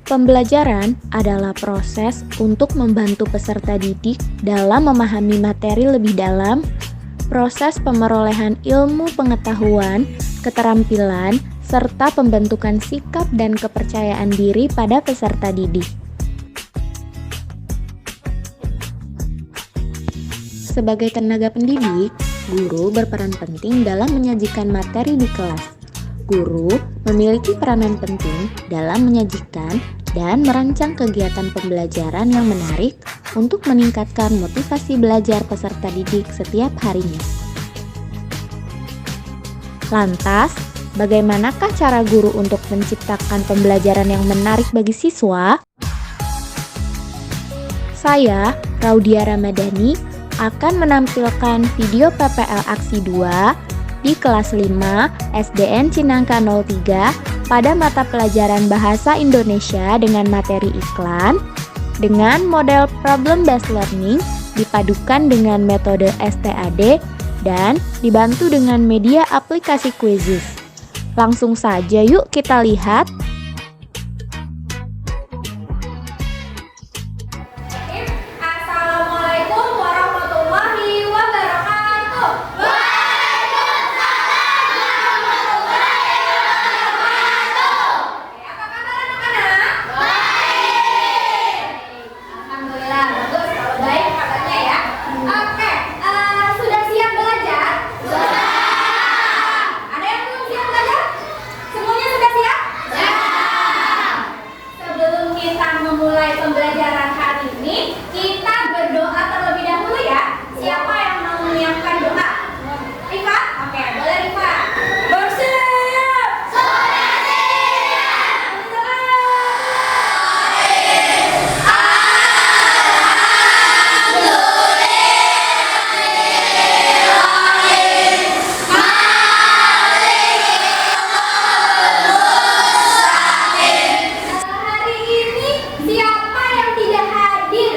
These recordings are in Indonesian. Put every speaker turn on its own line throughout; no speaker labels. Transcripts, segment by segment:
Pembelajaran adalah proses untuk membantu peserta didik dalam memahami materi lebih dalam, proses pemerolehan ilmu pengetahuan, keterampilan, serta pembentukan sikap dan kepercayaan diri pada peserta didik. Sebagai tenaga pendidik, guru berperan penting dalam menyajikan materi di kelas. Guru memiliki peranan penting dalam menyajikan dan merancang kegiatan pembelajaran yang menarik untuk meningkatkan motivasi belajar peserta didik setiap harinya. Lantas, bagaimanakah cara guru untuk menciptakan pembelajaran yang menarik bagi siswa? Saya, Raudia Ramadhani, akan menampilkan video PPL Aksi 2 di kelas 5 SDN Cinangka 03 pada mata pelajaran Bahasa Indonesia dengan materi iklan dengan model problem based learning dipadukan dengan metode STAD dan dibantu dengan media aplikasi Quizizz. Langsung saja yuk kita lihat.
Assalamualaikum warahmatullahi wabarakatuh. Waalaikumsalam warahmatullahi wabarakatuh. Apa kabar anak-anak? Baik. Alhamdulillah, bagus. Kalau baik kabarnya ya. Oke, sudah siap belajar? Sudah. Ada yang belum siap belajar? Semuanya sudah siap? Ya. Sebelum kita memulai pembelajaran hari ini, kita berdoa terlebih dahulu ya. Siapa yang mau menyiapkan doa? Rifa? Oke, boleh Rifa. Bersiap. Sudah siap. Hari ini siapa yang tidak hadir?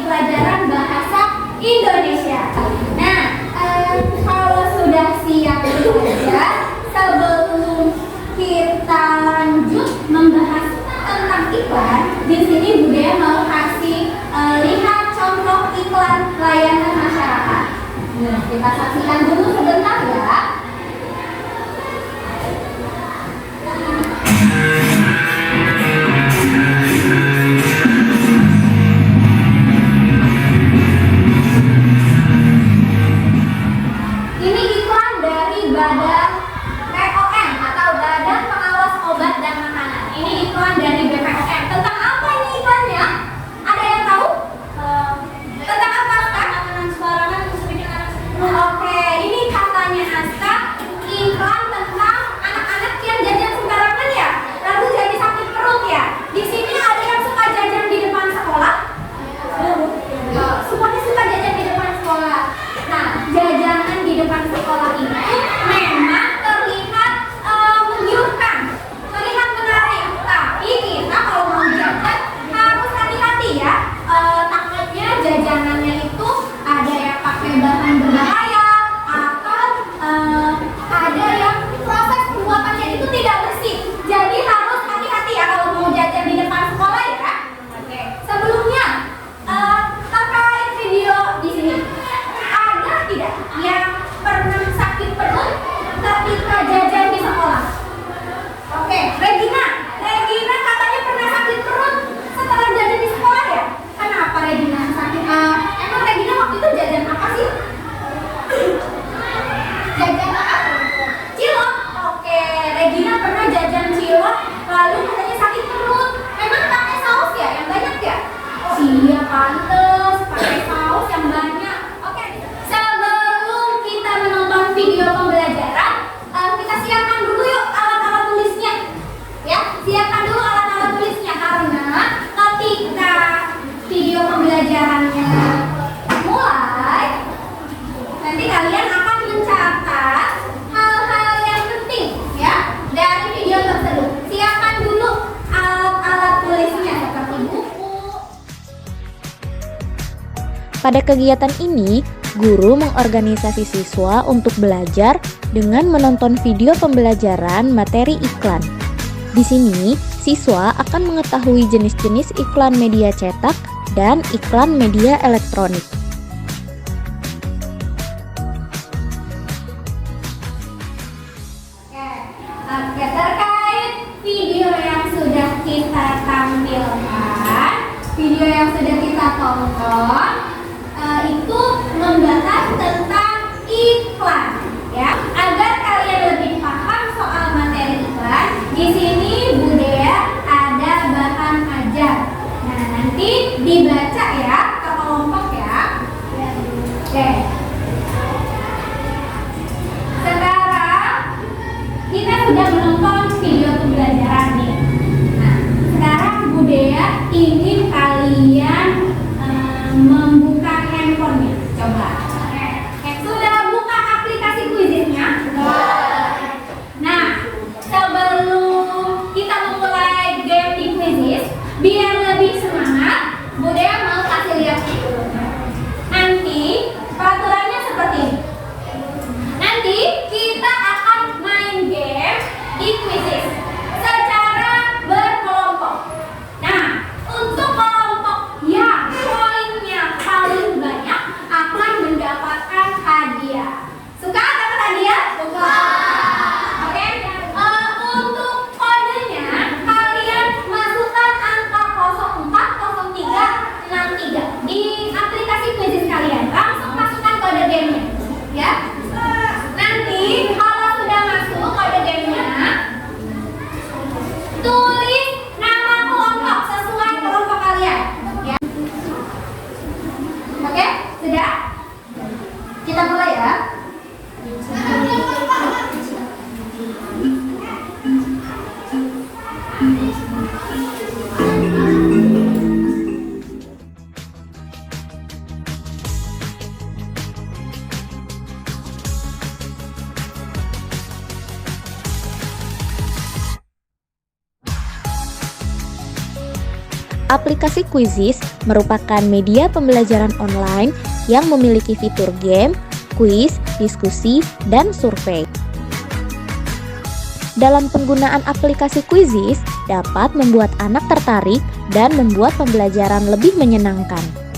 pelajaran bahasa Indonesia. Nah, kalau sudah siap belajar, sebelum kita lanjut membahas tentang iklan, di sini Bu Dea mau kasih lihat contoh iklan layanan masyarakat. Nah, kita saksikan dulu sebentar ya. Ini iklan dari Badan POM atau Badan Pengawas Obat dan Makanan. Ini iklan dari BPOM. Tentang apa ini iklannya? Ada yang tahu? Tentang apa, Kak? Oke, ini katanya Aska, iklan tentang anak-anak yang jajan sembarangan ya, lalu jadi sakit perut ya. Di sini ada yang suka jajan di depan sekolah? Semuanya suka jajan di depan sekolah. Nah, jajanan di depan sekolah itu memang terlihat menggiurkan, terlihat menarik. Tapi kita kalau mau jajan harus hati-hati ya. Takutnya jajanannya itu ada yang pakai bahan berbahaya atau ada yang proses pembuatannya itu tidak bersih. Jadi harus hati-hati ya kalau mau jajan di depan sekolah ya. Oke. Sebelumnya terkait video di sini, ada tidak yang pernah sakit perut ketika jajan di sekolah? Oke, Regina katanya pernah sakit perut setelah jajan di sekolah ya? Kenapa Regina sakit? Emang Regina waktu itu jajan apa sih? Jajan apa? Cilok. Oke, Regina pernah jajan cilok, lalu katanya sakit perut. Memang pakai saus ya, yang banyak ya? Iya, pantes pakai saus yang banyak. Oke, sebelum kita menonton video pembelajaran, kita siapkan dulu yuk alat-alat tulisnya. Ya, siapkan dulu alat-alat tulisnya karena ketika video pembelajarannya mulai, nanti kalian akan mencatat hal-hal yang penting ya dari video tersebut. Siapkan dulu alat-alat tulisnya seperti buku.
Pada kegiatan ini, guru mengorganisasi siswa untuk belajar dengan menonton video pembelajaran materi iklan. Di sini, siswa akan mengetahui jenis-jenis iklan media cetak dan iklan media elektronik.
Oke, terkait video yang sudah kita tampilkan, video yang sudah kita tonton, itu membahas tentang iklan, ya. Agar kalian lebih paham soal materi iklan, di sini Bu Dea ada bahan ajar. Nah, nanti dibaca ya ke kelompok ya. Oke. Sekarang kita sudah menonton video pembelajaran nih. Nah, sekarang Bu Dea ingin kalian membuka handphonenya. Coba. Sudah buka aplikasi Quizizz-nya? Nah, sebelum kita memulai game di Quizizz, biar lebih semangat, Bu Dea mau kasih lihat dulu. Nanti peraturannya seperti ini. Nanti kita akan main game di Quizizz secara berkelompok. Nah, untuk kelompok yang poinnya paling banyak akan mendapatkan
Aplikasi Quizizz merupakan media pembelajaran online yang memiliki fitur game, kuis, diskusi, dan survei. Dalam penggunaan aplikasi Quizizz dapat membuat anak tertarik dan membuat pembelajaran lebih menyenangkan.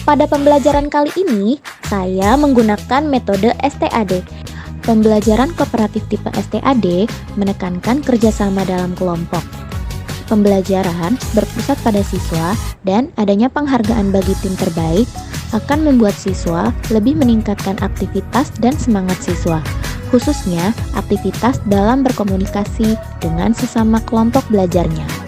Pada pembelajaran kali ini, saya menggunakan metode STAD. Pembelajaran kooperatif tipe STAD menekankan kerjasama dalam kelompok. Pembelajaran berpusat pada siswa dan adanya penghargaan bagi tim terbaik akan membuat siswa lebih meningkatkan aktivitas dan semangat siswa, khususnya aktivitas dalam berkomunikasi dengan sesama kelompok belajarnya.